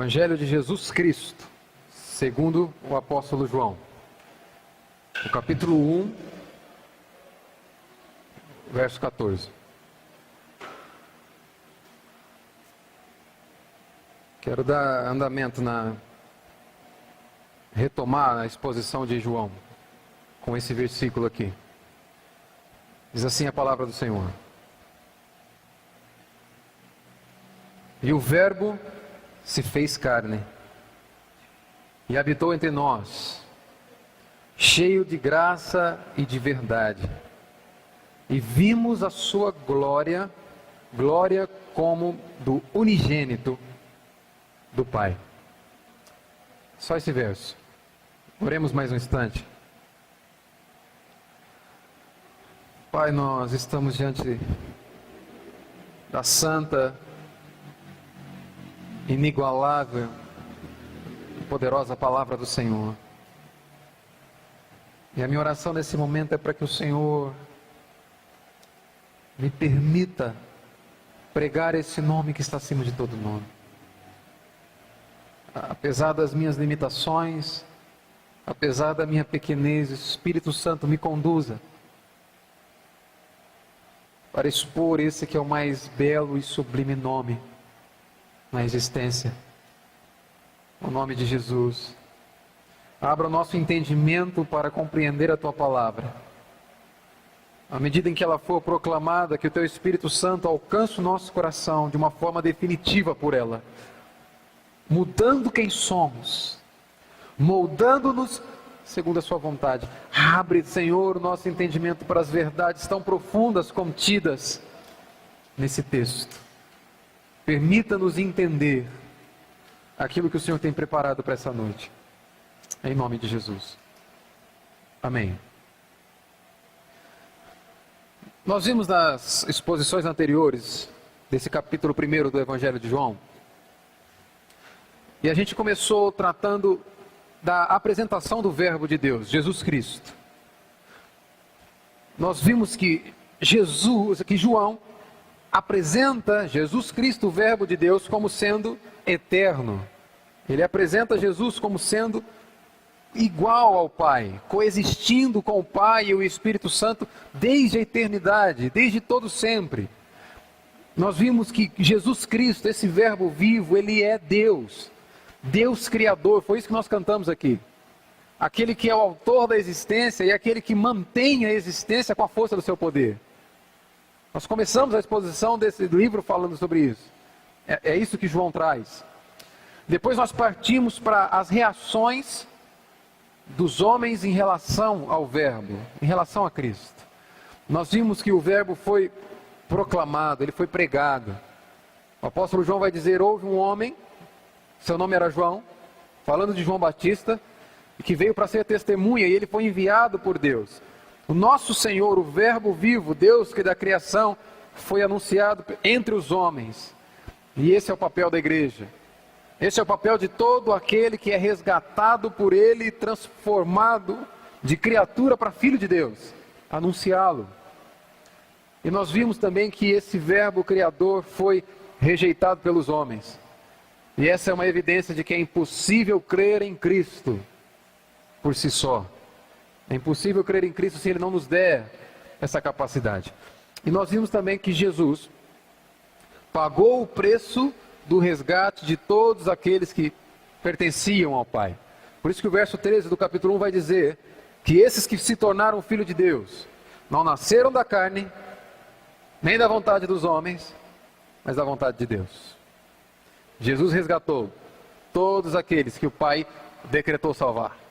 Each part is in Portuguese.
Evangelho de Jesus Cristo, segundo o apóstolo João. O capítulo 1, verso 14. Quero dar andamento retomar a exposição de João com esse versículo aqui. Diz assim a palavra do Senhor: E o Verbo se fez carne e habitou entre nós, cheio de graça e de verdade, e vimos a sua glória, glória como do unigênito do Pai. Só esse verso. Oremos mais um instante. Pai, nós estamos diante da santa, inigualável e poderosa palavra do Senhor. E a minha oração nesse momento é para que o Senhor me permita pregar esse nome que está acima de todo nome. Apesar das minhas limitações, apesar da minha pequenez, o Espírito Santo me conduza para expor esse que é o mais belo e sublime nome na existência, o nome de Jesus. Abra o nosso entendimento para compreender a Tua palavra. À medida em que ela for proclamada, que o Teu Espírito Santo alcance o nosso coração de uma forma definitiva por ela, mudando quem somos, moldando-nos segundo a Sua vontade. Abre, Senhor, o nosso entendimento para as verdades tão profundas contidas nesse texto. Permita-nos entender aquilo que o Senhor tem preparado para essa noite. Em nome de Jesus. Amém. Nós vimos nas exposições anteriores desse capítulo 1 do Evangelho de João, e a gente começou tratando da apresentação do Verbo de Deus, Jesus Cristo. Nós vimos que João apresenta Jesus Cristo, o Verbo de Deus, como sendo eterno. Ele apresenta Jesus como sendo igual ao Pai, coexistindo com o Pai e o Espírito Santo desde a eternidade, desde todo sempre. Nós vimos que Jesus Cristo, esse Verbo vivo, Ele é Deus, Deus Criador. Foi isso que nós cantamos aqui. Aquele que é o autor da existência e aquele que mantém a existência com a força do seu poder. Nós começamos a exposição desse livro falando sobre isso. É isso que João traz. Depois nós partimos para as reações dos homens em relação ao Verbo, em relação a Cristo. Nós vimos que o Verbo foi proclamado, ele foi pregado. O apóstolo João vai dizer: houve um homem, seu nome era João, falando de João Batista, que veio para ser testemunha, e ele foi enviado por Deus. O nosso Senhor, o Verbo vivo, Deus que da criação, foi anunciado entre os homens. E esse é o papel da igreja. Esse é o papel de todo aquele que é resgatado por Ele e transformado de criatura para filho de Deus. Anunciá-lo. E nós vimos também que esse Verbo Criador foi rejeitado pelos homens. E essa é uma evidência de que é impossível crer em Cristo por si só. É impossível crer em Cristo se Ele não nos der essa capacidade. E nós vimos também que Jesus pagou o preço do resgate de todos aqueles que pertenciam ao Pai. Por isso que o verso 13 do capítulo 1 vai dizer que esses que se tornaram filhos de Deus não nasceram da carne, nem da vontade dos homens, mas da vontade de Deus. Jesus resgatou todos aqueles que o Pai decretou salvar.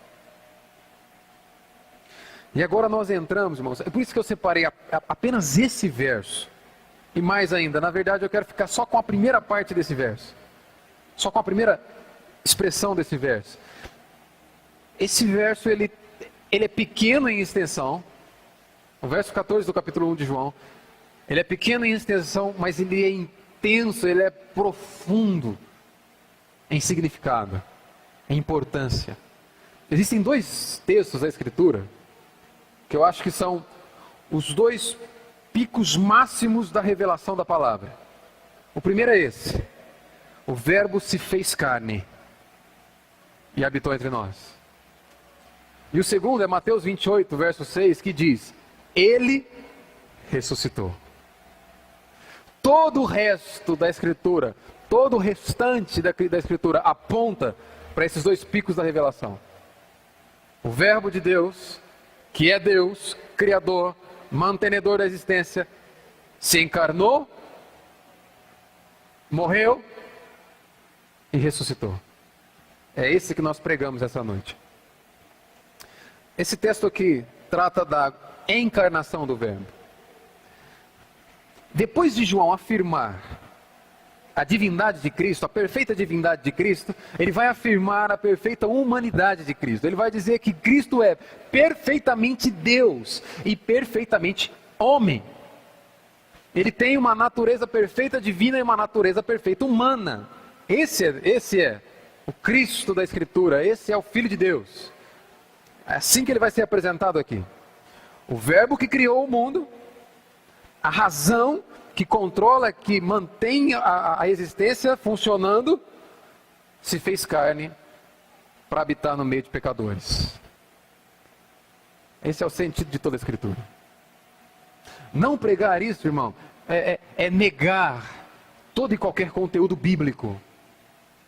E agora nós entramos, irmãos, é por isso que eu separei apenas esse verso. E mais ainda, na verdade eu quero ficar só com a primeira parte desse verso. Só com a primeira expressão desse verso. Esse verso, ele é pequeno em extensão. O verso 14 do capítulo 1 de João. Ele é pequeno em extensão, mas ele é intenso, ele é profundo em significado, em importância. Existem dois textos da Escritura que eu acho que são os dois picos máximos da revelação da palavra. O primeiro é esse: o Verbo se fez carne e habitou entre nós. E o segundo é Mateus 28, verso 6, que diz: Ele ressuscitou. Todo o resto da Escritura, todo o restante da Escritura aponta para esses dois picos da revelação. O Verbo de Deus, que é Deus, Criador, mantenedor da existência, se encarnou, morreu e ressuscitou. É esse que nós pregamos essa noite. Esse texto aqui trata da encarnação do Verbo. Depois de João afirmar a divindade de Cristo, a perfeita divindade de Cristo, ele vai afirmar a perfeita humanidade de Cristo. Ele vai dizer que Cristo é perfeitamente Deus e perfeitamente homem. Ele tem uma natureza perfeita divina e uma natureza perfeita humana. Esse é o Cristo da Escritura, esse é o Filho de Deus. É assim que ele vai ser apresentado aqui. O Verbo que criou o mundo, a razão que controla, que mantém a existência funcionando, se fez carne para habitar no meio de pecadores. Esse é o sentido de toda a Escritura. Não pregar isso, irmão, é negar todo e qualquer conteúdo bíblico,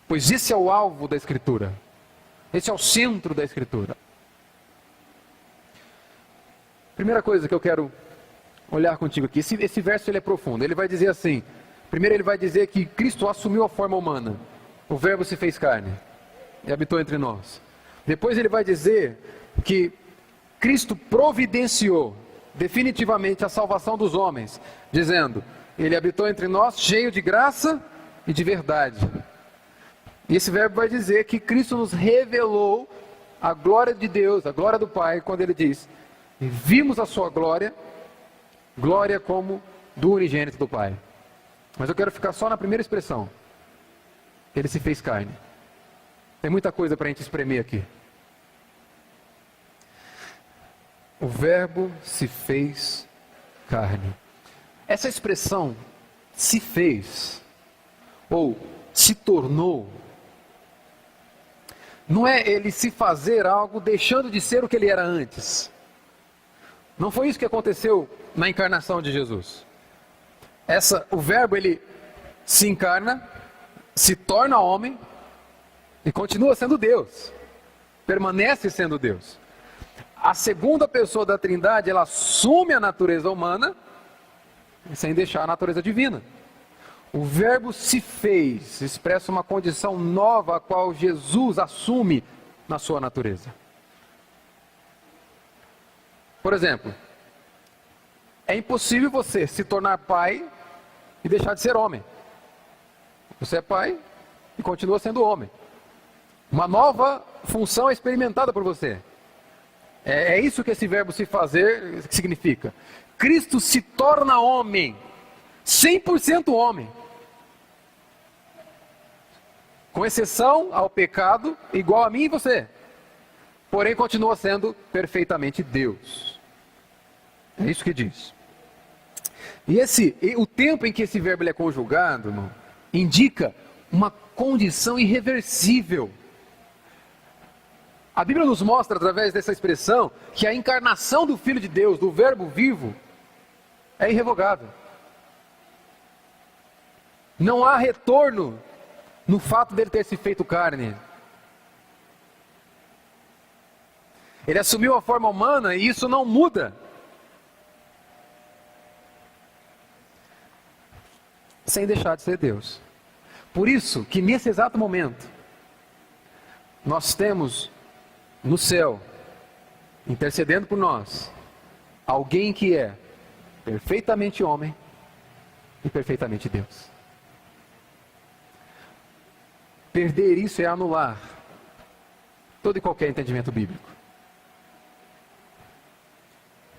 pois esse é o alvo da Escritura, esse é o centro da Escritura. Primeira coisa que eu quero olhar contigo aqui, esse verso ele é profundo. Ele vai dizer assim, primeiro ele vai dizer que Cristo assumiu a forma humana, o Verbo se fez carne e habitou entre nós. Depois ele vai dizer que Cristo providenciou definitivamente a salvação dos homens, dizendo, ele habitou entre nós cheio de graça e de verdade. E esse verbo vai dizer que Cristo nos revelou a glória de Deus, a glória do Pai, quando ele diz, e vimos a sua glória, glória como do unigênito do Pai. Mas eu quero ficar só na primeira expressão. Ele se fez carne. Tem muita coisa para a gente espremer aqui. O Verbo se fez carne. Essa expressão, se fez, ou se tornou, não é ele se fazer algo deixando de ser o que ele era antes. Não foi isso que aconteceu na encarnação de Jesus. O Verbo, ele se encarna, se torna homem e continua sendo Deus. Permanece sendo Deus. A segunda pessoa da Trindade, ela assume a natureza humana, sem deixar a natureza divina. O Verbo se fez, expressa uma condição nova a qual Jesus assume na sua natureza. Por exemplo, é impossível você se tornar pai e deixar de ser homem. Você é pai e continua sendo homem. Uma nova função é experimentada por você. É isso que esse verbo se fazer significa. Cristo se torna homem, 100% homem. Com exceção ao pecado, igual a mim e você. Porém, continua sendo perfeitamente Deus. É isso que diz. E o tempo em que esse verbo ele é conjugado, irmão, indica uma condição irreversível. A Bíblia nos mostra, através dessa expressão, que a encarnação do Filho de Deus, do Verbo vivo, é irrevogável. Não há retorno no fato dele ter se feito carne. Ele assumiu a forma humana e isso não muda. Sem deixar de ser Deus. Por isso que nesse exato momento, nós temos no céu, intercedendo por nós, alguém que é perfeitamente homem e perfeitamente Deus. Perder isso é anular todo e qualquer entendimento bíblico.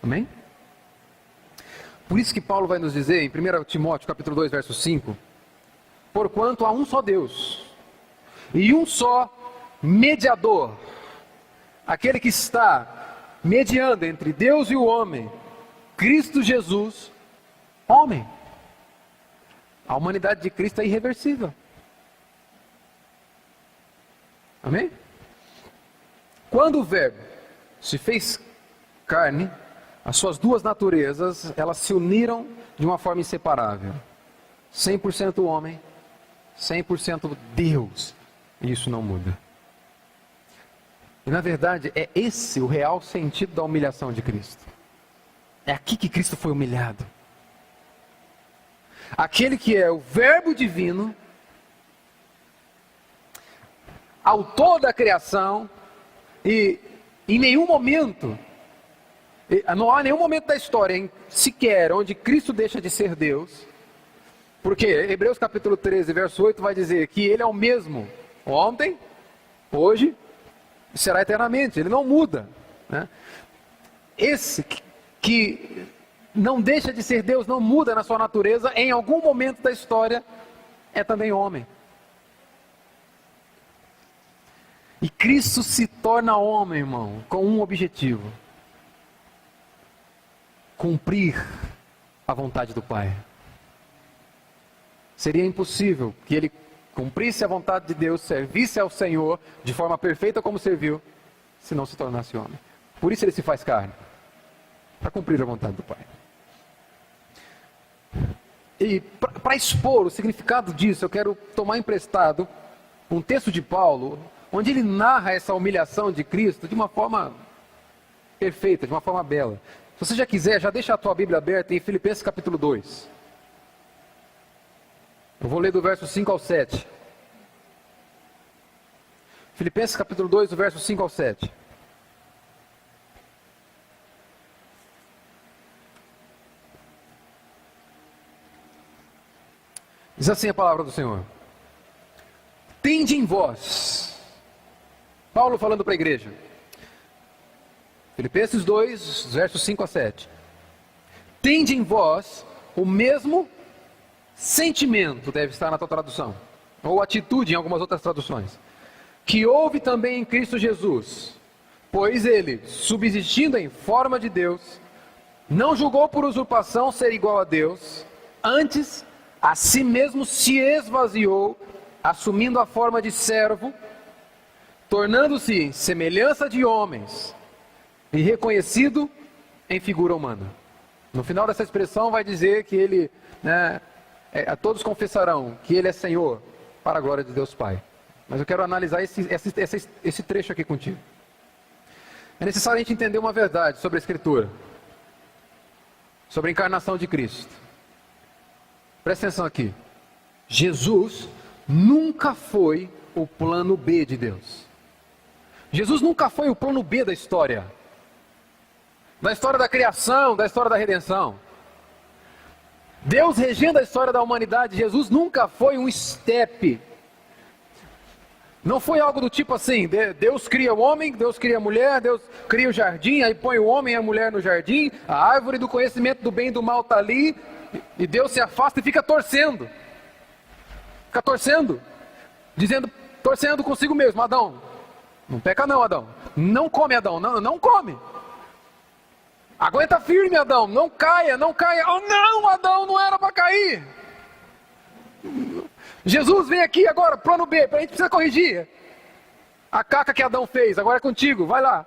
Amém? Por isso que Paulo vai nos dizer em 1 Timóteo capítulo 2, verso 5, porquanto há um só Deus e um só mediador, aquele que está mediando entre Deus e o homem, Cristo Jesus, homem. A humanidade de Cristo é irreversível. Amém? Quando o Verbo se fez carne, as suas duas naturezas, elas se uniram de uma forma inseparável. 100% homem, 100% Deus. E isso não muda. E na verdade é esse o real sentido da humilhação de Cristo. É aqui que Cristo foi humilhado. Aquele que é o Verbo divino, autor da criação, e em nenhum momento, não há nenhum momento da história sequer onde Cristo deixa de ser Deus, porque Hebreus capítulo 13, verso 8 vai dizer que Ele é o mesmo ontem, hoje e será eternamente, Ele não muda, né? Esse que não deixa de ser Deus, não muda na sua natureza, em algum momento da história é também homem. E Cristo se torna homem, irmão, com um objetivo: cumprir a vontade do Pai. Seria impossível que Ele cumprisse a vontade de Deus, servisse ao Senhor de forma perfeita como serviu, se não se tornasse homem. Por isso Ele se faz carne, para cumprir a vontade do Pai. E para expor o significado disso, eu quero tomar emprestado um texto de Paulo, onde ele narra essa humilhação de Cristo de uma forma perfeita, de uma forma bela. Se você já quiser, já deixa a tua Bíblia aberta em Filipenses capítulo 2. Eu vou ler do verso 5 ao 7. Filipenses capítulo 2, do verso 5 ao 7. Diz assim a palavra do Senhor: tende em vós, Paulo falando para a igreja, Filipenses 2, versos 5 a 7. Tende em vós o mesmo sentimento, deve estar na tua tradução, ou atitude em algumas outras traduções, que houve também em Cristo Jesus, pois Ele, subsistindo em forma de Deus, não julgou por usurpação ser igual a Deus, antes a si mesmo se esvaziou, assumindo a forma de servo, tornando-se em semelhança de homens, e reconhecido em figura humana. No final dessa expressão vai dizer que Ele, a todos confessarão que Ele é Senhor, para a glória de Deus Pai. Mas eu quero analisar esse trecho aqui contigo. É necessário a gente entender uma verdade sobre a Escritura, sobre a encarnação de Cristo. Presta atenção aqui. Jesus nunca foi o plano B de Deus. Jesus nunca foi o plano B da história da criação, da história da redenção. Deus regendo a história da humanidade, Jesus nunca foi um step. Não foi algo do tipo assim: Deus cria o homem, Deus cria a mulher, Deus cria o jardim, aí põe o homem e a mulher no jardim, a árvore do conhecimento do bem e do mal está ali, e Deus se afasta e fica torcendo. Fica torcendo, torcendo consigo mesmo: Adão, não peca não, Adão. Não come, Adão, não come. Aguenta firme, Adão, não caia. Oh não, Adão, não era para cair. Jesus vem aqui agora, plano B, a gente precisa corrigir a caca que Adão fez, agora é contigo, vai lá.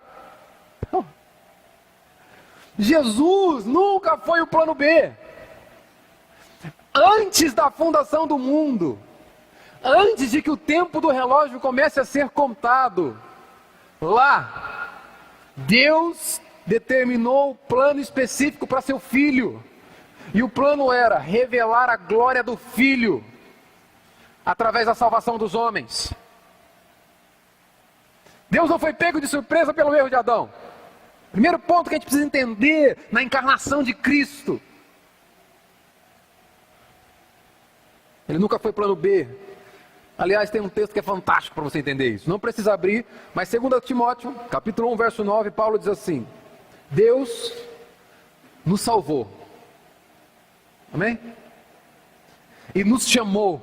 Jesus nunca foi o plano B. Antes da fundação do mundo, antes de que o tempo do relógio comece a ser contado, lá, Deus determinou o plano específico para seu Filho. E o plano era revelar a glória do Filho através da salvação dos homens. Deus não foi pego de surpresa pelo erro de Adão. Primeiro ponto que a gente precisa entender na encarnação de Cristo: Ele nunca foi plano B. Aliás, tem um texto que é fantástico para você entender isso. Não precisa abrir, mas 2 Timóteo, capítulo 1, verso 9, Paulo diz assim: Deus nos salvou. Amém? E nos chamou.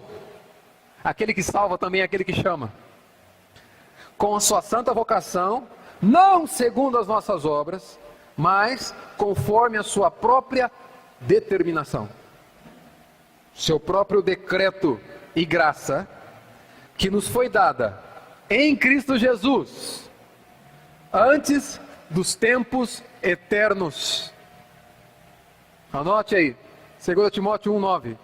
Aquele que salva também é aquele que chama. Com a sua santa vocação, não segundo as nossas obras, mas conforme a sua própria determinação. Seu próprio decreto e graça, que nos foi dada em Cristo Jesus, antes dos tempos eternos. Anote aí, 2 Timóteo 1,9.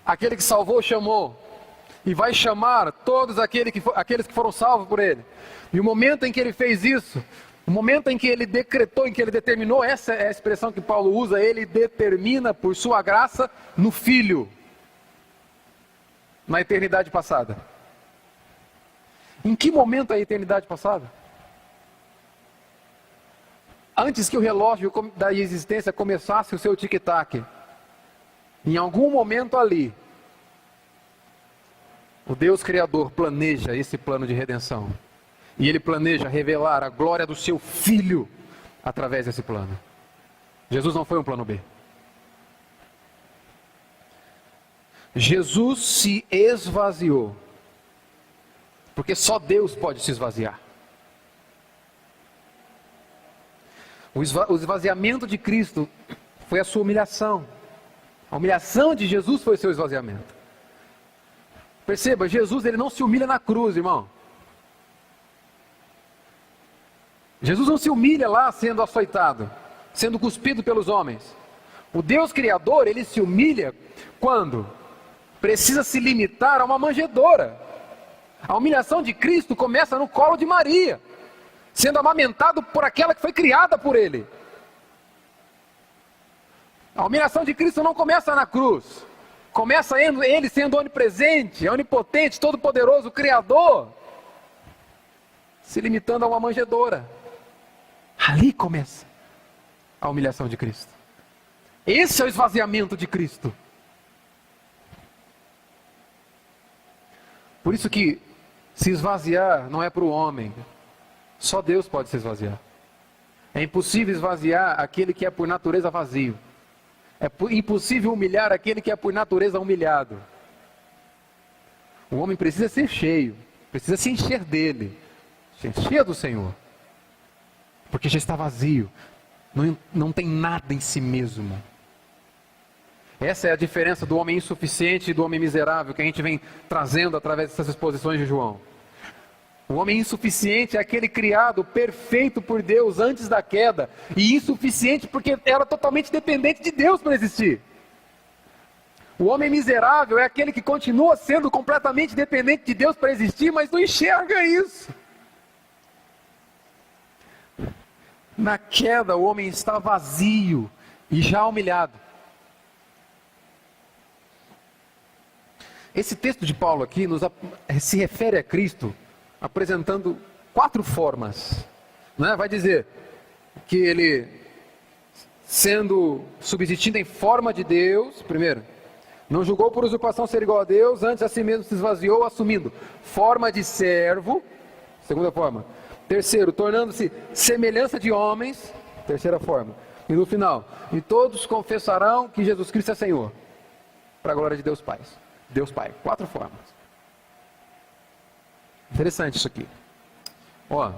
Aquele que salvou, chamou, e vai chamar todos aqueles que foram salvos por Ele. E o momento em que Ele fez isso, o momento em que Ele decretou, em que Ele determinou, essa é a expressão que Paulo usa, Ele determina por sua graça no Filho, na eternidade passada. Em que momento é a eternidade passada? Antes que o relógio da existência começasse o seu tic-tac, em algum momento ali, o Deus Criador planeja esse plano de redenção. E Ele planeja revelar a glória do seu Filho através desse plano. Jesus não foi um plano B. Jesus se esvaziou. Porque só Deus pode se esvaziar. O esvaziamento de Cristo foi a sua humilhação. A humilhação de Jesus foi o seu esvaziamento. Perceba, Jesus ele não se humilha na cruz, irmão. Jesus não se humilha lá sendo açoitado, sendo cuspido pelos homens. O Deus Criador, ele se humilha quando precisa se limitar a uma manjedoura. A humilhação de Cristo começa no colo de Maria, sendo amamentado por aquela que foi criada por Ele. A humilhação de Cristo não começa na cruz. Começa Ele sendo onipresente, onipotente, todo-poderoso, Criador, se limitando a uma manjedoura. Ali começa a humilhação de Cristo. Esse é o esvaziamento de Cristo. Por isso que se esvaziar não é para o homem. Só Deus pode se esvaziar. É impossível esvaziar aquele que é por natureza vazio. É impossível humilhar aquele que é por natureza humilhado. O homem precisa ser cheio, precisa se encher dele, se encher do Senhor. Porque já está vazio, não tem nada em si mesmo. Essa é a diferença do homem insuficiente e do homem miserável que a gente vem trazendo através dessas exposições de João. O homem insuficiente é aquele criado perfeito por Deus antes da queda, e insuficiente porque era totalmente dependente de Deus para existir. O homem miserável é aquele que continua sendo completamente dependente de Deus para existir, mas não enxerga isso. Na queda o homem está vazio e já humilhado. Esse texto de Paulo aqui se refere a Cristo apresentando 4 formas, né? Vai dizer que ele, subsistindo em forma de Deus, primeiro, não julgou por usurpação ser igual a Deus, antes a si mesmo se esvaziou, assumindo forma de servo, segunda forma. Terceiro, tornando-se semelhança de homens, terceira forma. E no final, e todos confessarão que Jesus Cristo é Senhor, para a glória de Deus Pai. Deus Pai, 4 formas. Interessante isso aqui. Ó,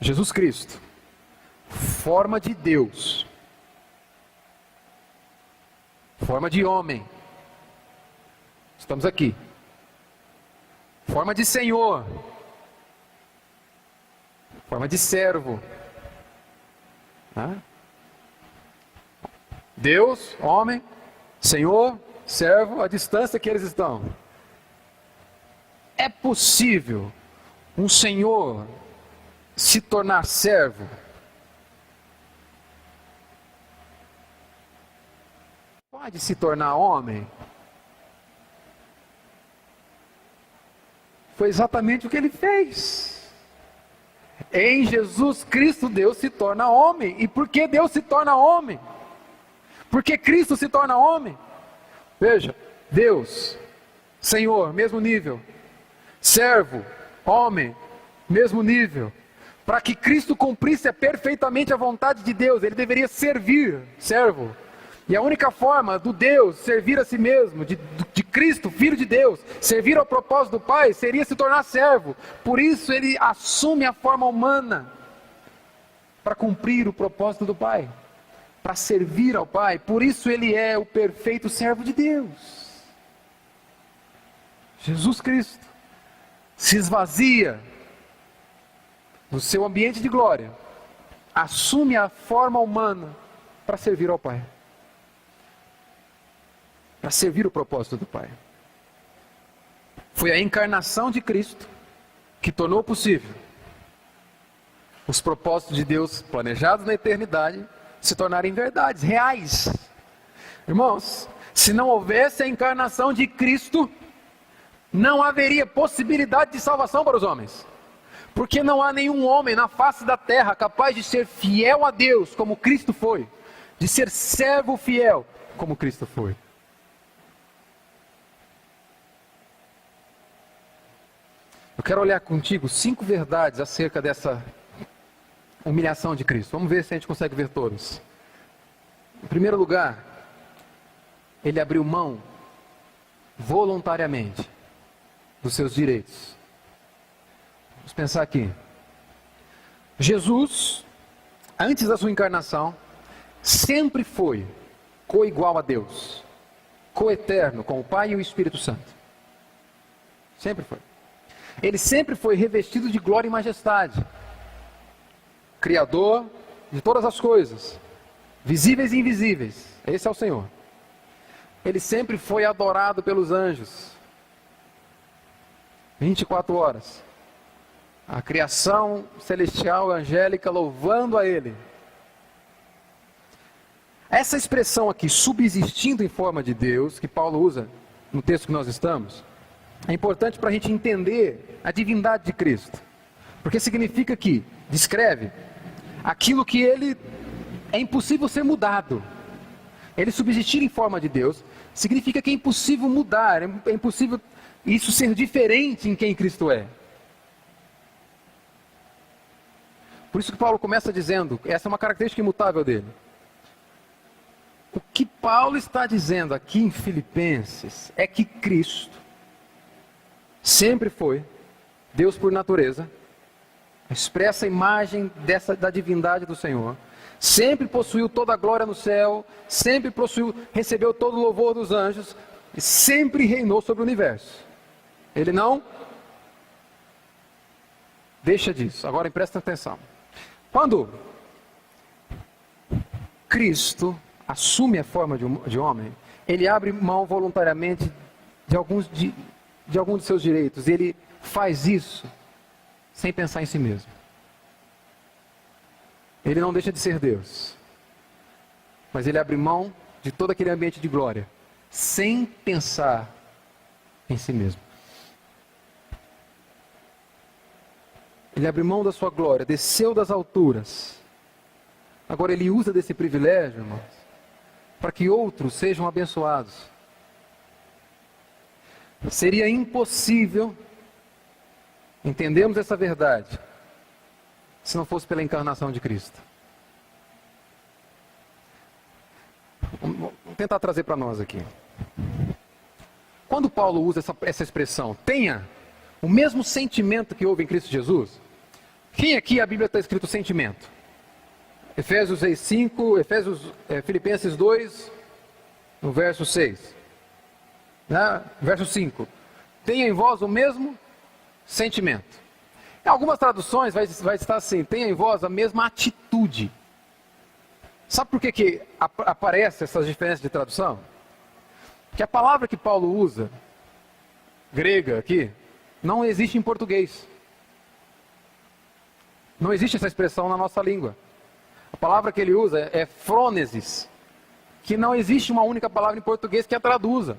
Jesus Cristo, forma de Deus, forma de homem, estamos aqui. Forma de Senhor, forma de servo. Deus, homem, Senhor, servo, a distância que eles estão. É possível um senhor se tornar servo? Pode se tornar homem? Foi exatamente o que ele fez. Em Jesus Cristo Deus se torna homem. E por que Deus se torna homem? Porque Cristo se torna homem. Veja, Deus, Senhor, mesmo nível. Servo, homem, mesmo nível. Para que Cristo cumprisse perfeitamente a vontade de Deus, ele deveria servir, servo. E a única forma do Deus servir a si mesmo, de Cristo, Filho de Deus, servir ao propósito do Pai, seria se tornar servo. Por isso ele assume a forma humana, para cumprir o propósito do Pai, para servir ao Pai. Por isso ele é o perfeito servo de Deus. Jesus Cristo. se esvazia do seu ambiente de glória, assume a forma humana para servir ao Pai, para servir o propósito do Pai. Foi a encarnação de Cristo que tornou possível os propósitos de Deus planejados na eternidade se tornarem verdades, reais. Irmãos, se não houvesse a encarnação de Cristo, não haveria possibilidade de salvação para os homens. Porque não há nenhum homem na face da terra capaz de ser fiel a Deus como Cristo foi, de ser servo fiel como Cristo foi. Eu quero olhar contigo 5 verdades acerca dessa humilhação de Cristo. Vamos ver se a gente consegue ver todas. Em primeiro lugar, ele abriu mão voluntariamente dos seus direitos. Vamos pensar aqui. Jesus, antes da sua encarnação, sempre foi coigual a Deus, coeterno com o Pai e o Espírito Santo. Sempre foi. Ele sempre foi revestido de glória e majestade, Criador de todas as coisas, visíveis e invisíveis. Esse é o Senhor. Ele sempre foi adorado pelos anjos, 24 horas. A criação celestial e angélica louvando a Ele. Essa expressão aqui, subsistindo em forma de Deus, que Paulo usa no texto que nós estamos, é importante para a gente entender a divindade de Cristo. Porque significa que descreve aquilo que Ele é impossível ser mudado. Ele subsistir em forma de Deus significa que é impossível mudar, é impossível isso ser diferente em quem Cristo é. Por isso que Paulo começa dizendo, essa é uma característica imutável dele. O que Paulo está dizendo aqui em Filipenses é que Cristo sempre foi Deus por natureza, expressa a imagem da divindade do Senhor, sempre possuiu toda a glória no céu, sempre recebeu todo o louvor dos anjos, e sempre reinou sobre o universo. Ele não deixa disso. Agora presta atenção. Quando Cristo assume a forma de homem, ele abre mão voluntariamente de alguns de seus direitos. Ele faz isso sem pensar em si mesmo. Ele não deixa de ser Deus, mas ele abre mão de todo aquele ambiente de glória, sem pensar em si mesmo. Ele abre mão da sua glória, desceu das alturas. Agora ele usa desse privilégio, irmãos, para que outros sejam abençoados. Seria impossível entendermos essa verdade se não fosse pela encarnação de Cristo. Vamos tentar trazer para nós aqui. Quando Paulo usa essa expressão, tenha o mesmo sentimento que houve em Cristo Jesus. Quem aqui a Bíblia está escrito sentimento? Efésios 6:5, Filipenses 2, no verso 6. Né? Verso 5. Tenha em vós o mesmo sentimento. Em algumas traduções vai estar assim, tenha em vós a mesma atitude. Sabe por que aparece essas diferenças de tradução? Porque a palavra que Paulo usa, grega aqui, não existe em português. Não existe essa expressão na nossa língua. A palavra que ele usa é frônesis, que não existe uma única palavra em português que a traduza.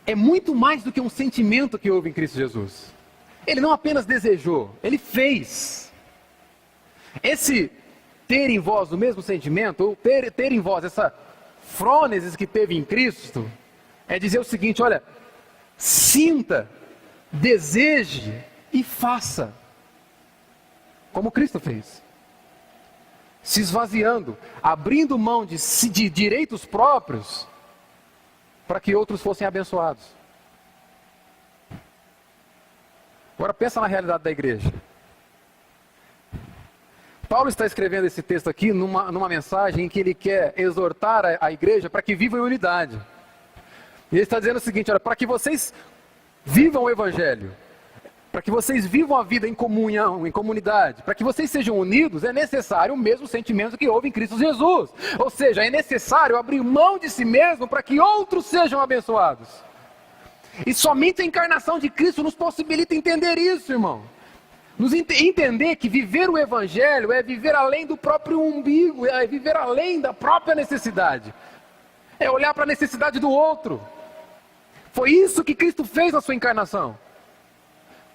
É muito mais do que um sentimento que houve em Cristo Jesus. Ele não apenas desejou, ele fez. Esse ter em vós o mesmo sentimento, ou ter em vós essa frônesis que teve em Cristo, é dizer o seguinte, olha, sinta, deseje e faça. Como Cristo fez. Se esvaziando, abrindo mão de direitos próprios, para que outros fossem abençoados. Agora pensa na realidade da igreja. Paulo está escrevendo esse texto aqui numa mensagem em que ele quer exortar a igreja para que viva em unidade. E ele está dizendo o seguinte, olha, para que vocês vivam o Evangelho, para que vocês vivam a vida em comunhão, em comunidade, para que vocês sejam unidos, é necessário o mesmo sentimento que houve em Cristo Jesus. Ou seja, é necessário abrir mão de si mesmo para que outros sejam abençoados. E somente a encarnação de Cristo nos possibilita entender isso, irmão. Nos entender que viver o Evangelho é viver além do próprio umbigo, é viver além da própria necessidade. É olhar para a necessidade do outro. Foi isso que Cristo fez na sua encarnação.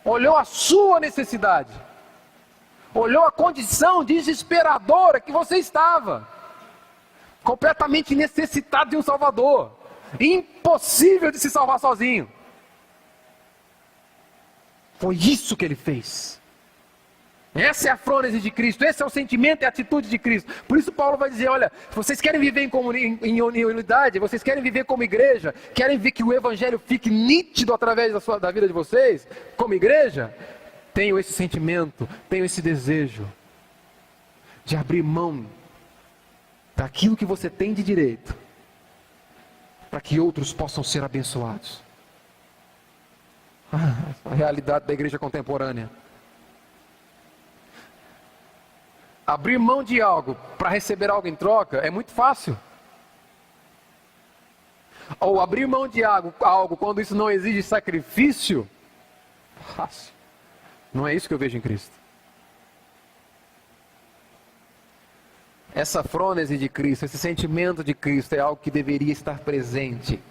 Olhou a sua necessidade. Olhou a condição desesperadora que você estava. Completamente necessitado de um Salvador. Impossível de se salvar sozinho. Foi isso que ele fez. Essa é a frônese de Cristo, esse é o sentimento e a atitude de Cristo. Por isso Paulo vai dizer, olha, se vocês querem viver em unidade, vocês querem viver como igreja, querem ver que o Evangelho fique nítido através da vida de vocês, como igreja, tenham esse sentimento, tenham esse desejo de abrir mão daquilo que você tem de direito, para que outros possam ser abençoados. A realidade da igreja contemporânea. Abrir mão de algo para receber algo em troca é muito fácil. Ou abrir mão de algo quando isso não exige sacrifício, fácil. Não é isso que eu vejo em Cristo. Essa frônese de Cristo, esse sentimento de Cristo é algo que deveria estar presente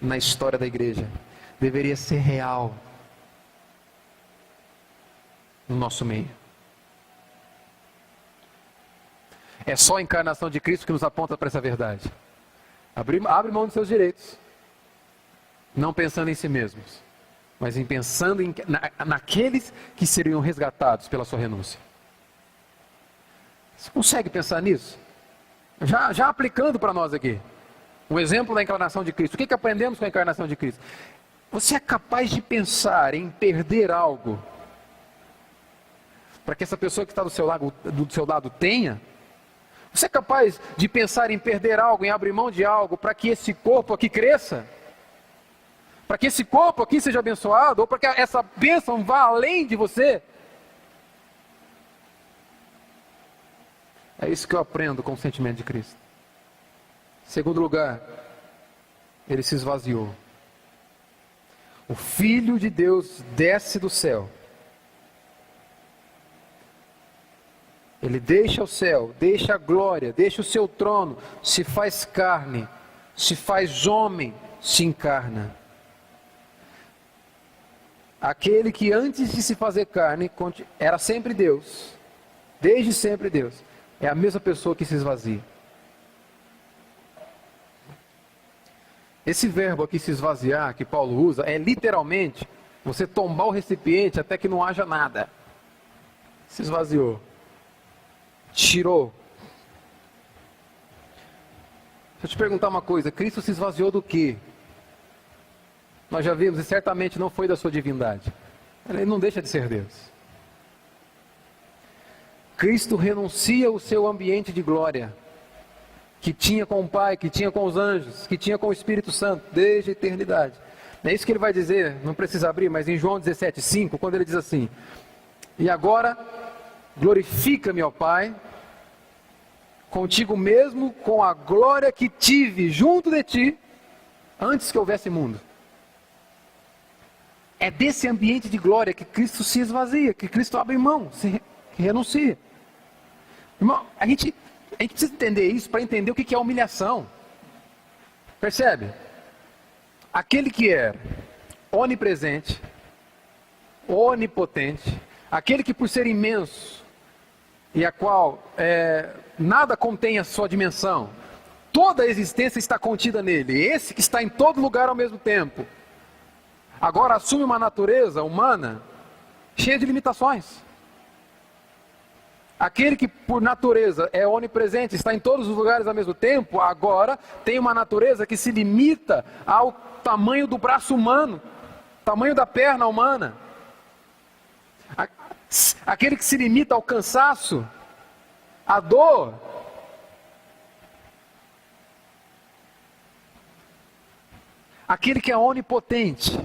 na história da igreja. Deveria ser real no nosso meio. É só a encarnação de Cristo que nos aponta para essa verdade. Abre mão dos seus direitos. Não pensando em si mesmos, mas pensando naqueles que seriam resgatados pela sua renúncia. Você consegue pensar nisso? Já aplicando para nós aqui. Um exemplo da encarnação de Cristo. O que aprendemos com a encarnação de Cristo? Você é capaz de pensar em perder algo para que essa pessoa que está do seu lado tenha? Você é capaz de pensar em perder algo, em abrir mão de algo, para que esse corpo aqui cresça? Para que esse corpo aqui seja abençoado? Ou para que essa bênção vá além de você? É isso que eu aprendo com o sentimento de Cristo. Em segundo lugar, ele se esvaziou. O Filho de Deus desce do céu. Ele deixa o céu, deixa a glória, deixa o seu trono, se faz carne, se faz homem, se encarna. Aquele que antes de se fazer carne, era sempre Deus, desde sempre Deus, é a mesma pessoa que se esvazia. Esse verbo aqui, se esvaziar, que Paulo usa, é literalmente você tombar o recipiente até que não haja nada. Se esvaziou. Tirou. Deixa eu te perguntar uma coisa, Cristo se esvaziou do quê? Nós já vimos, e certamente não foi da sua divindade. Ele não deixa de ser Deus. Cristo renuncia ao seu ambiente de glória, que tinha com o Pai, que tinha com os anjos, que tinha com o Espírito Santo, desde a eternidade. É isso que ele vai dizer, não precisa abrir, mas em João 17,5, quando ele diz assim: e agora glorifica-me, ó Pai, contigo mesmo, com a glória que tive junto de ti, antes que houvesse mundo. É desse ambiente de glória que Cristo se esvazia, que Cristo abre mão, que renuncia. Irmão, a gente precisa entender isso para entender o que é humilhação. Percebe? Aquele que era onipresente, onipotente, aquele que por ser imenso, e a qual nada contém a sua dimensão, toda a existência está contida nele, esse que está em todo lugar ao mesmo tempo, agora assume uma natureza humana cheia de limitações. Aquele que por natureza é onipresente, está em todos os lugares ao mesmo tempo, agora tem uma natureza que se limita ao tamanho do braço humano, tamanho da perna humana. Aquele que se limita ao cansaço, à dor. Aquele que é onipotente,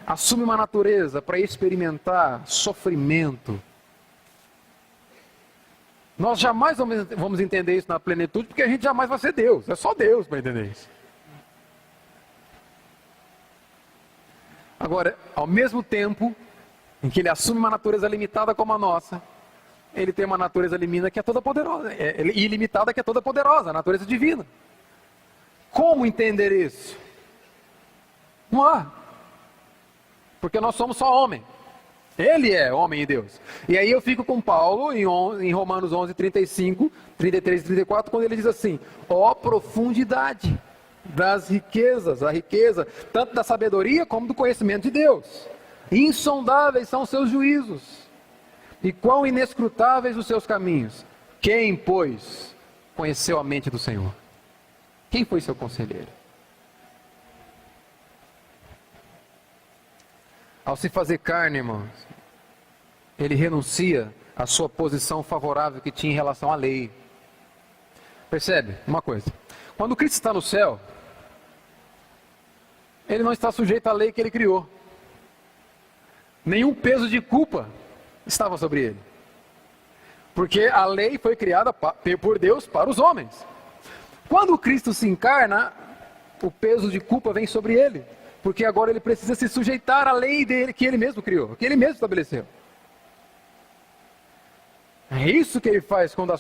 assume uma natureza para experimentar sofrimento. Nós jamais vamos entender isso na plenitude, porque a gente jamais vai ser Deus. É só Deus para entender isso. Agora, ao mesmo tempo em que ele assume uma natureza limitada como a nossa, ele tem uma natureza limina que é toda poderosa, ilimitada que é toda poderosa, a natureza divina. Como entender isso? Não há. Porque nós somos só homem. Ele é homem e Deus. E aí eu fico com Paulo em Romanos 11, 35, 33 e 34, quando ele diz assim: ó profundidade das riquezas, a riqueza tanto da sabedoria como do conhecimento de Deus. Insondáveis são os seus juízos, e quão inescrutáveis os seus caminhos. Quem, pois, conheceu a mente do Senhor? Quem foi seu conselheiro? Ao se fazer carne, irmãos, ele renuncia à sua posição favorável que tinha em relação à lei. Percebe uma coisa? Quando Cristo está no céu, ele não está sujeito à lei que ele criou. Nenhum peso de culpa estava sobre ele. Porque a lei foi criada por Deus para os homens. Quando Cristo se encarna, o peso de culpa vem sobre ele. Porque agora ele precisa se sujeitar à lei dele, que ele mesmo criou, que ele mesmo estabeleceu. É isso que ele faz quando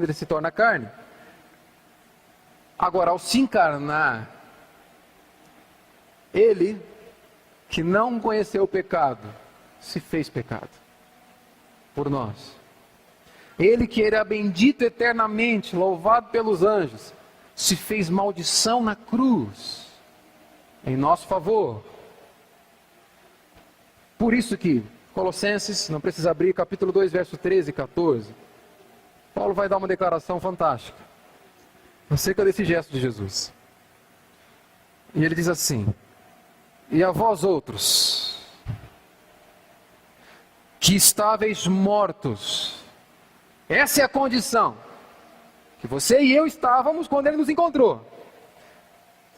ele se torna carne. Agora, ao se encarnar, ele, que não conheceu o pecado, se fez pecado por nós. Ele que era bendito eternamente, louvado pelos anjos, se fez maldição na cruz, em nosso favor. Por isso que Colossenses, não precisa abrir, capítulo 2, verso 13 e 14. Paulo vai dar uma declaração fantástica acerca desse gesto de Jesus. E ele diz assim: e a vós outros, que estáveis mortos. Essa é a condição que você e eu estávamos quando ele nos encontrou.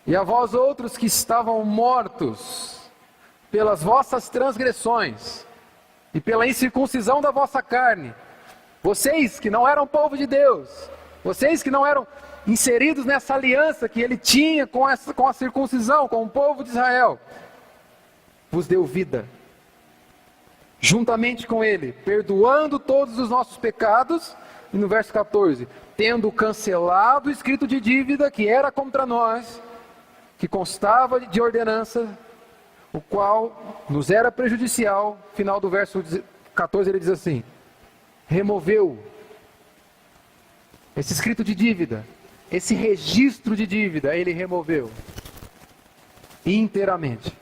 E a vós outros que estavam mortos pelas vossas transgressões e pela incircuncisão da vossa carne, vocês que não eram povo de Deus, vocês que não eram inseridos nessa aliança que ele tinha com a circuncisão, com o povo de Israel, vos deu vida, juntamente com ele, perdoando todos os nossos pecados, e no verso 14, tendo cancelado o escrito de dívida que era contra nós, que constava de ordenança, o qual nos era prejudicial. Final do verso 14 ele diz assim: removeu esse escrito de dívida, esse registro de dívida, ele removeu inteiramente,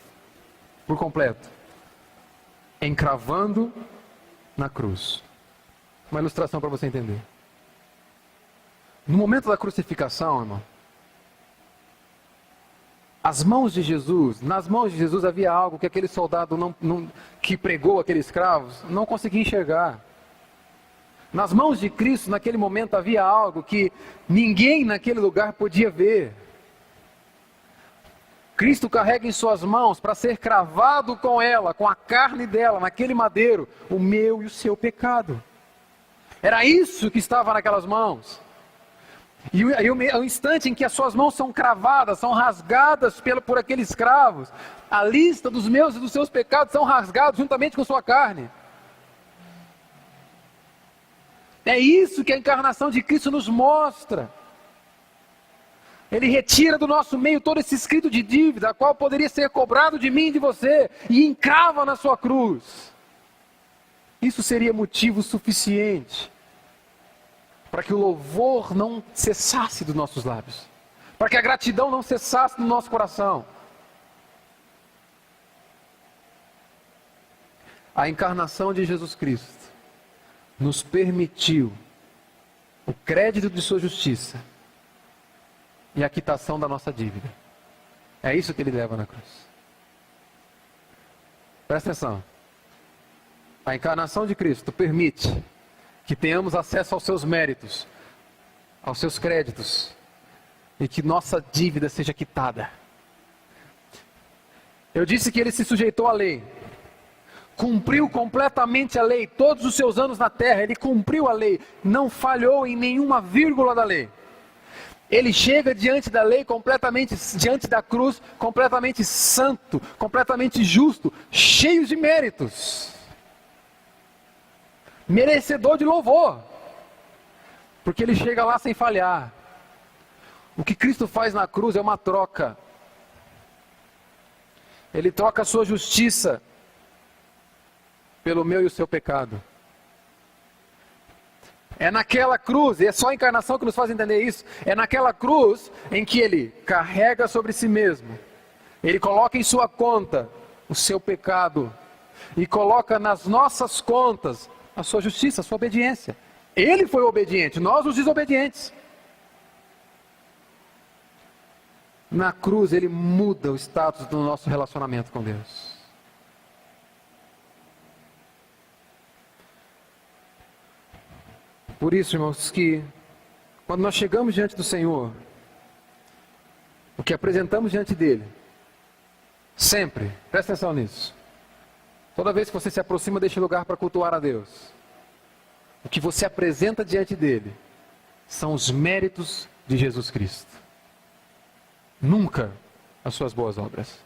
por completo, encravando na cruz. Uma ilustração para você entender. No momento da crucificação, irmão, nas mãos de Jesus havia algo que aquele soldado que pregou aqueles escravos não conseguia enxergar. Nas mãos de Cristo, naquele momento, havia algo que ninguém naquele lugar podia ver. Cristo carrega em suas mãos, para ser cravado com ela, com a carne dela, naquele madeiro, o meu e o seu pecado. Era isso que estava naquelas mãos. E o instante em que as suas mãos são cravadas, são rasgadas por aqueles cravos, a lista dos meus e dos seus pecados são rasgados juntamente com sua carne. É isso que a encarnação de Cristo nos mostra. Ele retira do nosso meio todo esse escrito de dívida, a qual poderia ser cobrado de mim e de você, e encrava na sua cruz. Isso seria motivo suficiente para que o louvor não cessasse dos nossos lábios, para que a gratidão não cessasse do nosso coração. A encarnação de Jesus Cristo nos permitiu o crédito de sua justiça e a quitação da nossa dívida. É isso que ele leva na cruz. Presta atenção. A encarnação de Cristo permite que tenhamos acesso aos seus méritos, aos seus créditos, e que nossa dívida seja quitada. Eu disse que ele se sujeitou à lei. Cumpriu completamente a lei, todos os seus anos na terra, ele cumpriu a lei, não falhou em nenhuma vírgula da lei. Ele chega diante da lei, completamente, diante da cruz, completamente santo, completamente justo, cheio de méritos, merecedor de louvor, porque ele chega lá sem falhar. O que Cristo faz na cruz é uma troca. Ele troca a sua justiça pelo meu e o seu pecado. É naquela cruz, e é só a encarnação que nos faz entender isso, é naquela cruz em que ele carrega sobre si mesmo, ele coloca em sua conta o seu pecado, e coloca nas nossas contas a sua justiça, a sua obediência. Ele foi obediente, nós os desobedientes. Na cruz ele muda o status do nosso relacionamento com Deus. Por isso, irmãos, que quando nós chegamos diante do Senhor, o que apresentamos diante dele, sempre, presta atenção nisso, toda vez que você se aproxima deste lugar para cultuar a Deus, o que você apresenta diante dele são os méritos de Jesus Cristo, nunca as suas boas obras.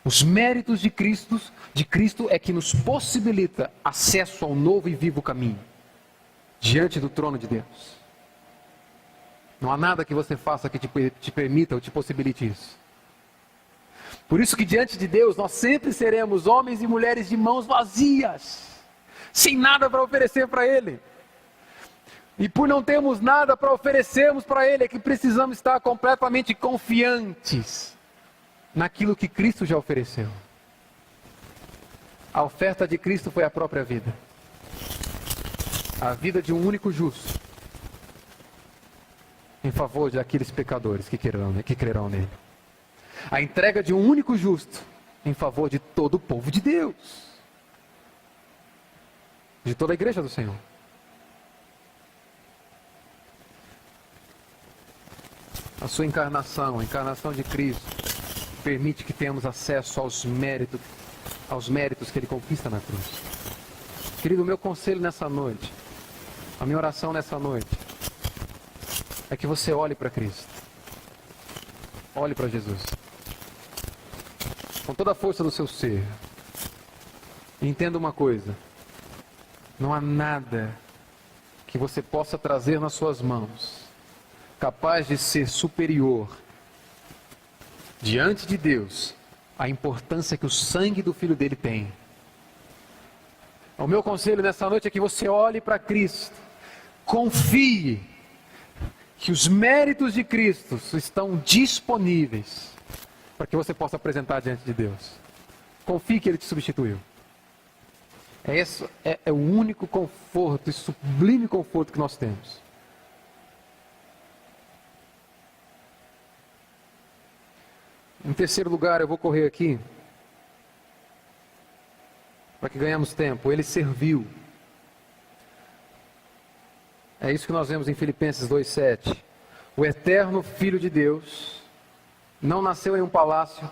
Os méritos de Cristo é que nos possibilita acesso ao novo e vivo caminho, diante do trono de Deus. Não há nada que você faça que te permita ou te possibilite isso. Por isso que diante de Deus nós sempre seremos homens e mulheres de mãos vazias, sem nada para oferecer para Ele. E por não termos nada para oferecermos para Ele, é que precisamos estar completamente confiantes naquilo que Cristo já ofereceu. A oferta de Cristo foi a própria vida. A vida de um único justo, em favor de aqueles pecadores que crerão nele. A entrega de um único justo, em favor de todo o povo de Deus. De toda a igreja do Senhor. A sua encarnação, a encarnação de Cristo, permite que tenhamos acesso aos méritos que Ele conquista na cruz. Querido, o meu conselho nessa noite, a minha oração nessa noite, é que você olhe para Cristo. Olhe para Jesus. Com toda a força do seu ser. E entenda uma coisa. Não há nada que você possa trazer nas suas mãos capaz de ser superior diante de Deus à importância que o sangue do Filho dele tem. O meu conselho nessa noite é que você olhe para Cristo, confie que os méritos de Cristo estão disponíveis para que você possa apresentar diante de Deus. Confie que Ele te substituiu. Esse é o único conforto e sublime conforto que nós temos. Em terceiro lugar, eu vou correr aqui, para que ganhemos tempo. Ele serviu. É isso que nós vemos em Filipenses 2,7. O eterno Filho de Deus não nasceu em um palácio,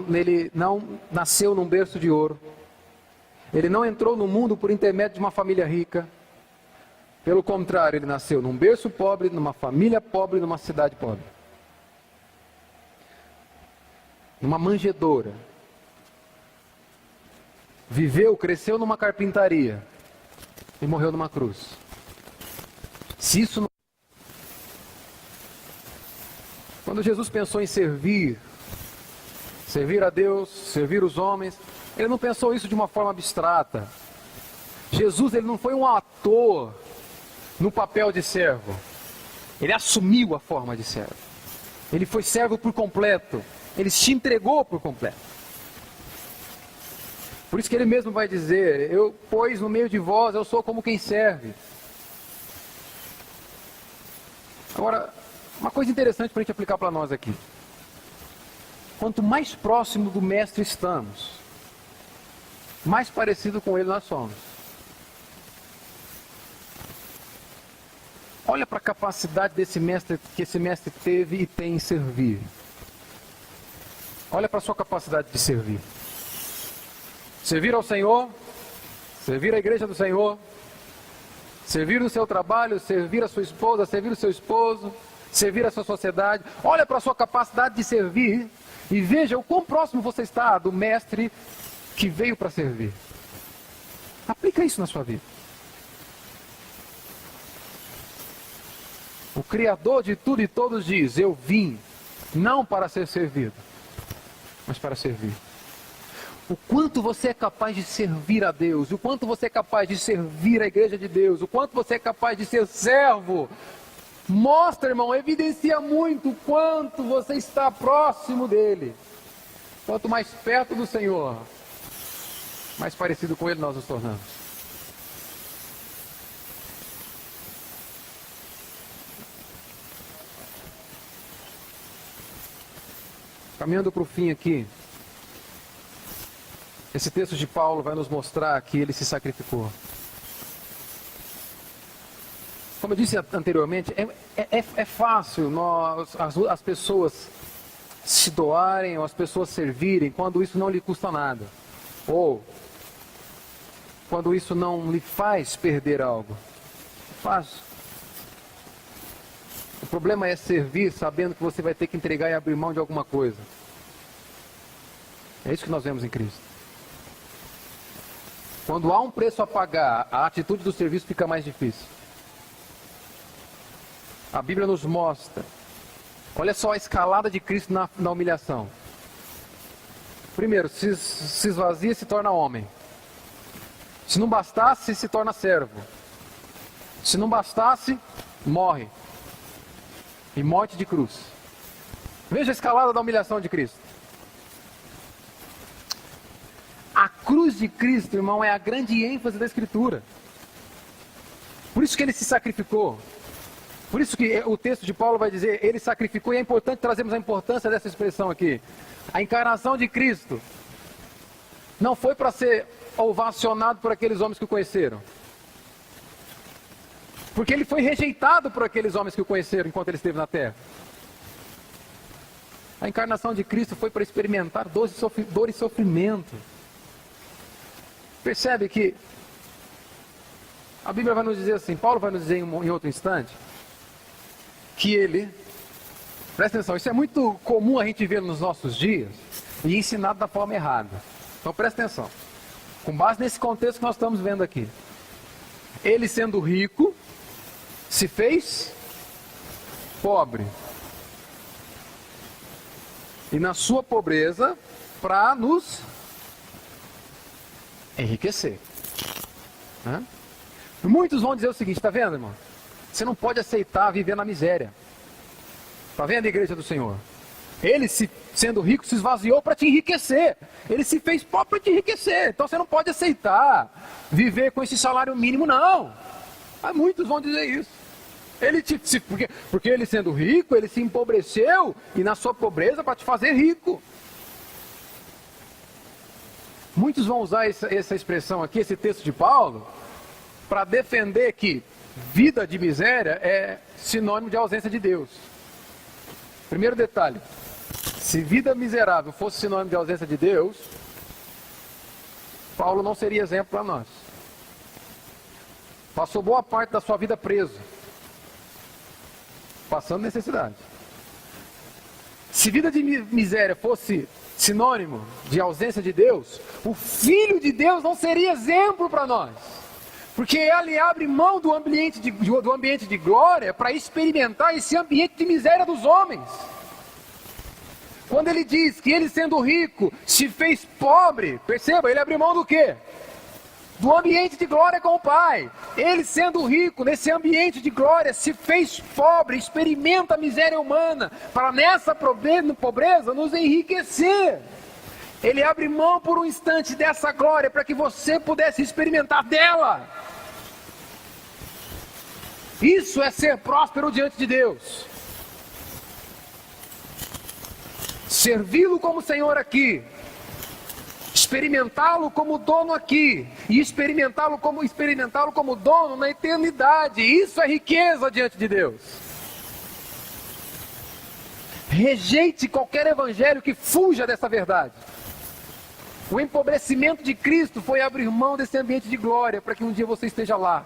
ele não nasceu num berço de ouro, ele não entrou no mundo por intermédio de uma família rica. Pelo contrário, ele nasceu num berço pobre, numa família pobre, numa cidade pobre. Numa manjedoura. Viveu, cresceu numa carpintaria e morreu numa cruz. Se isso não... Quando Jesus pensou em servir a Deus, servir os homens, Ele não pensou isso de uma forma abstrata. Jesus, Ele não foi um ator no papel de servo. Ele assumiu a forma de servo. Ele foi servo por completo. Ele se entregou por completo. Por isso que Ele mesmo vai dizer, pois no meio de vós eu sou como quem serve. Agora, uma coisa interessante para a gente aplicar para nós aqui. Quanto mais próximo do Mestre estamos, mais parecido com Ele nós somos. Olha para a capacidade que esse Mestre teve e tem em servir. Olha para a sua capacidade de servir. Servir ao Senhor, servir à igreja do Senhor, servir no seu trabalho, servir a sua esposa, servir o seu esposo, servir a sua sociedade. Olha para a sua capacidade de servir e veja o quão próximo você está do mestre que veio para servir. Aplica isso na sua vida. O Criador de tudo e todos diz: eu vim não para ser servido, mas para servir. O quanto você é capaz de servir a Deus, o quanto você é capaz de servir a igreja de Deus, o quanto você é capaz de ser servo, mostra, irmão, evidencia muito o quanto você está próximo dele. Quanto mais perto do Senhor, mais parecido com ele nós nos tornamos. Caminhando para o fim aqui, esse texto de Paulo vai nos mostrar que ele se sacrificou. Como eu disse anteriormente, é fácil as pessoas se doarem ou as pessoas servirem quando isso não lhe custa nada. Ou quando isso não lhe faz perder algo. É fácil. O problema é servir sabendo que você vai ter que entregar e abrir mão de alguma coisa. É isso que nós vemos em Cristo. Quando há um preço a pagar, a atitude do serviço fica mais difícil. A Bíblia nos mostra. Olha só a escalada de Cristo na humilhação. Primeiro, se esvazia, se torna homem. Se não bastasse, se torna servo. Se não bastasse, morre. E morte de cruz. Veja a escalada da humilhação de Cristo. A cruz de Cristo, irmão, é a grande ênfase da Escritura. Por isso que ele se sacrificou. Por isso que o texto de Paulo vai dizer, ele sacrificou, e é importante trazermos a importância dessa expressão aqui. A encarnação de Cristo não foi para ser ovacionado por aqueles homens que o conheceram. Porque ele foi rejeitado por aqueles homens que o conheceram enquanto ele esteve na terra. A encarnação de Cristo foi para experimentar dor e sofrimento. Percebe que a Bíblia vai nos dizer assim, Paulo vai nos dizer em outro instante, que ele, presta atenção, isso é muito comum a gente ver nos nossos dias e ensinado da forma errada. Então presta atenção, com base nesse contexto que nós estamos vendo aqui. Ele sendo rico, se fez pobre. E na sua pobreza, para nos enriquecer. Muitos vão dizer o seguinte, está vendo, irmão? Você não pode aceitar viver na miséria. Está vendo a igreja do Senhor? Ele, sendo rico, se esvaziou para te enriquecer. Ele se fez pobre para te enriquecer. Então você não pode aceitar viver com esse salário mínimo, não. Mas muitos vão dizer isso. Porque ele sendo rico, ele se empobreceu e na sua pobreza para te fazer rico. Muitos vão usar essa expressão aqui, esse texto de Paulo, para defender que vida de miséria é sinônimo de ausência de Deus. Primeiro detalhe, se vida miserável fosse sinônimo de ausência de Deus, Paulo não seria exemplo para nós. Passou boa parte da sua vida preso, passando necessidade. Se vida de miséria fosse sinônimo de ausência de Deus, o Filho de Deus não seria exemplo para nós. Porque ele abre mão do ambiente de glória para experimentar esse ambiente de miséria dos homens. Quando ele diz que ele sendo rico se fez pobre, perceba, ele abriu mão do quê? Do ambiente de glória com o Pai. Ele sendo rico, nesse ambiente de glória, se fez pobre, experimenta a miséria humana, para nessa pobreza nos enriquecer. Ele abre mão por um instante dessa glória, para que você pudesse experimentar dela. Isso é ser próspero diante de Deus. Servi-lo como Senhor aqui, experimentá-lo como dono aqui, e experimentá-lo como dono na eternidade. Isso é riqueza diante de Deus. Rejeite qualquer evangelho que fuja dessa verdade. O empobrecimento de Cristo foi abrir mão desse ambiente de glória para que um dia você esteja lá.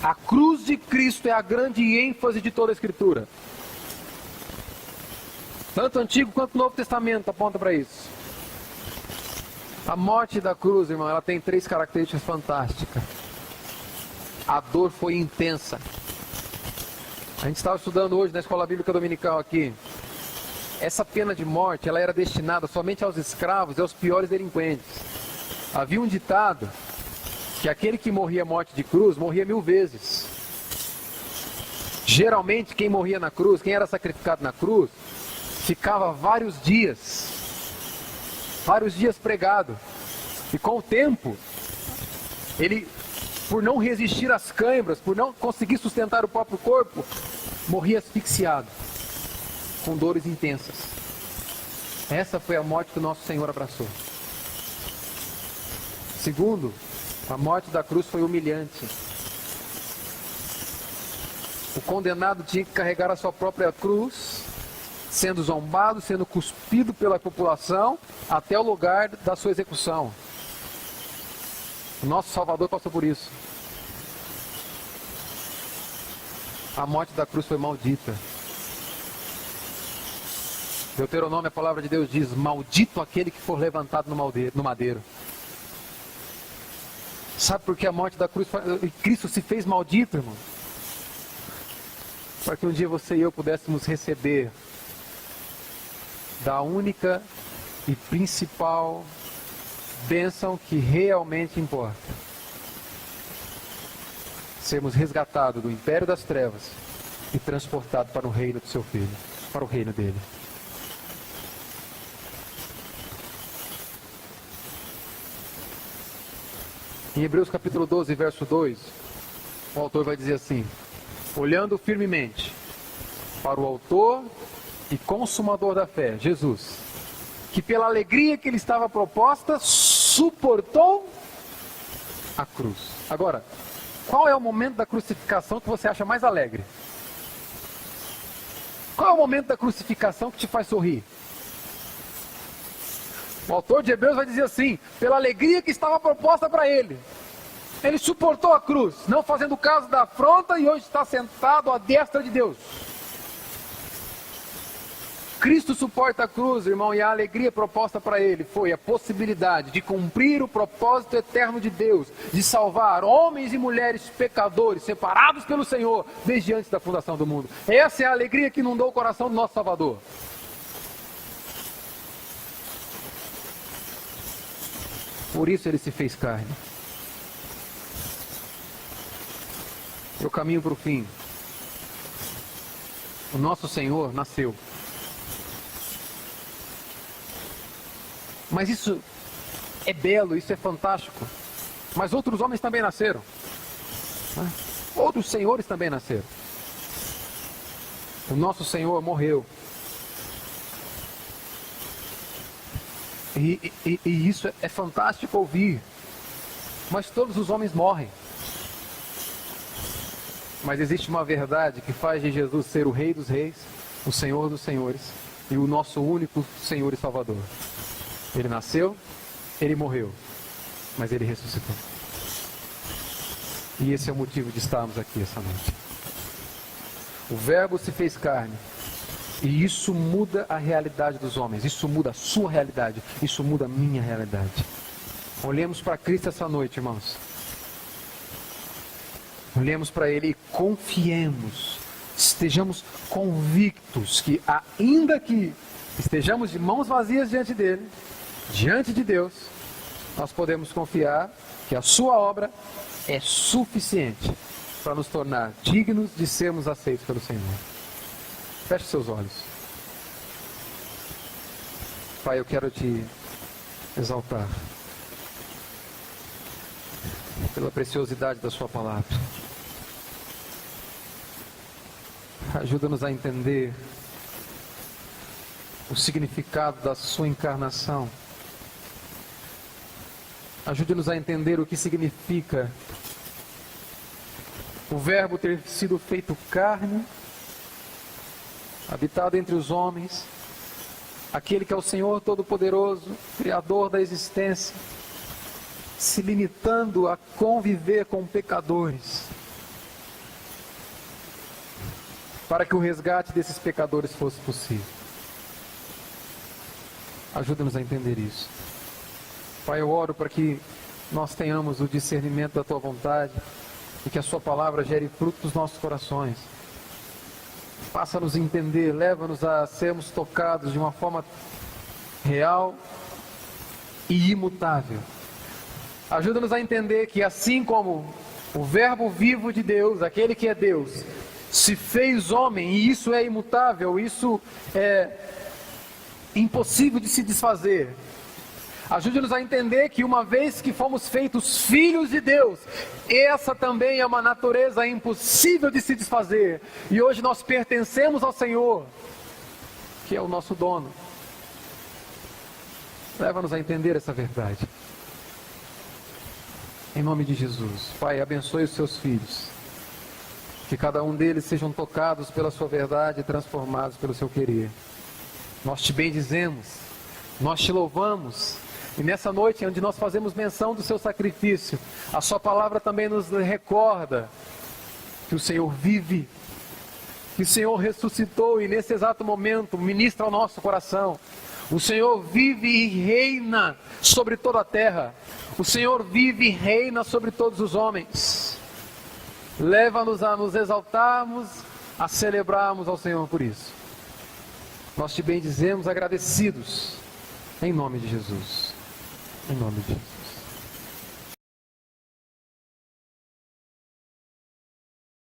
A cruz de Cristo é a grande ênfase de toda a Escritura. Tanto o Antigo quanto o Novo Testamento aponta para isso. A morte da cruz, irmão, ela tem 3 características fantásticas. A dor foi intensa. A gente estava estudando hoje na Escola Bíblica Dominical aqui. Essa pena de morte, ela era destinada somente aos escravos e aos piores delinquentes. Havia um ditado que aquele que morria morte de cruz, morria 1000 vezes. Geralmente, quem morria na cruz, quem era sacrificado na cruz, ficava vários dias pregado. E com o tempo, ele, por não resistir às cãibras, por não conseguir sustentar o próprio corpo, morria asfixiado, com dores intensas. Essa foi a morte que o nosso Senhor abraçou. Segundo, a morte da cruz foi humilhante. O condenado tinha que carregar a sua própria cruz, sendo zombado, sendo cuspido pela população, até o lugar da sua execução. O nosso Salvador passou por isso. A morte da cruz foi maldita. Deuteronômio, a palavra de Deus diz: maldito aquele que for levantado no madeiro. Sabe por que a morte da cruz, Cristo se fez maldito, irmão? Para que um dia você e eu pudéssemos receber da única e principal bênção que realmente importa. Sermos resgatados do império das trevas e transportados para o reino do seu Filho, para o reino dele. Em Hebreus capítulo 12, verso 2, o autor vai dizer assim: olhando firmemente para o autor e consumador da fé, Jesus, que pela alegria que lhe estava proposta, suportou a cruz. Agora, qual é o momento da crucificação que você acha mais alegre? Qual é o momento da crucificação que te faz sorrir? O autor de Hebreus vai dizer assim: pela alegria que estava proposta para ele, ele suportou a cruz, não fazendo caso da afronta, e hoje está sentado à destra de Deus. Cristo suporta a cruz, irmão, e a alegria proposta para ele foi a possibilidade de cumprir o propósito eterno de Deus, de salvar homens e mulheres pecadores, separados pelo Senhor, desde antes da fundação do mundo. Essa é a alegria que inundou o coração do nosso Salvador. Por isso ele se fez carne. Eu caminho para o fim. O nosso Senhor nasceu. Mas isso é belo, isso é fantástico. Mas outros homens também nasceram. Outros senhores também nasceram. O nosso Senhor morreu. E isso é fantástico ouvir. Mas todos os homens morrem. Mas existe uma verdade que faz de Jesus ser o Rei dos Reis, o Senhor dos Senhores e o nosso único Senhor e Salvador. Ele nasceu, ele morreu, mas ele ressuscitou. E esse é o motivo de estarmos aqui essa noite. O Verbo se fez carne. E isso muda a realidade dos homens, isso muda a sua realidade, isso muda a minha realidade. Olhemos para Cristo essa noite, irmãos. Olhemos para Ele e confiemos, estejamos convictos que, ainda que estejamos de mãos vazias diante dEle, diante de Deus, nós podemos confiar que a sua obra é suficiente para nos tornar dignos de sermos aceitos pelo Senhor. Feche seus olhos. Pai, eu quero te exaltar pela preciosidade da sua palavra. Ajuda-nos a entender o significado da sua encarnação. Ajude-nos a entender o que significa o Verbo ter sido feito carne, habitado entre os homens, aquele que é o Senhor Todo-Poderoso, Criador da existência, se limitando a conviver com pecadores, para que o resgate desses pecadores fosse possível. Ajuda-nos a entender isso. Pai, eu oro para que nós tenhamos o discernimento da Tua vontade e que a Sua palavra gere fruto nos nossos corações. Faça-nos entender, leva-nos a sermos tocados de uma forma real e imutável. Ajuda-nos a entender que assim como o Verbo vivo de Deus, aquele que é Deus, se fez homem, e isso é imutável, isso é impossível de se desfazer. Ajude-nos a entender que uma vez que fomos feitos filhos de Deus, essa também é uma natureza impossível de se desfazer. E hoje nós pertencemos ao Senhor, que é o nosso dono. Leva-nos a entender essa verdade. Em nome de Jesus. Pai, abençoe os seus filhos. Que cada um deles sejam tocados pela sua verdade e transformados pelo seu querer. Nós te bendizemos, nós te louvamos. E nessa noite, onde nós fazemos menção do seu sacrifício, a sua palavra também nos recorda que o Senhor vive, que o Senhor ressuscitou e nesse exato momento ministra ao nosso coração. O Senhor vive e reina sobre toda a terra. O Senhor vive e reina sobre todos os homens. Leva-nos a nos exaltarmos, a celebrarmos ao Senhor por isso. Nós te bendizemos agradecidos, em nome de Jesus. Em nome de Jesus.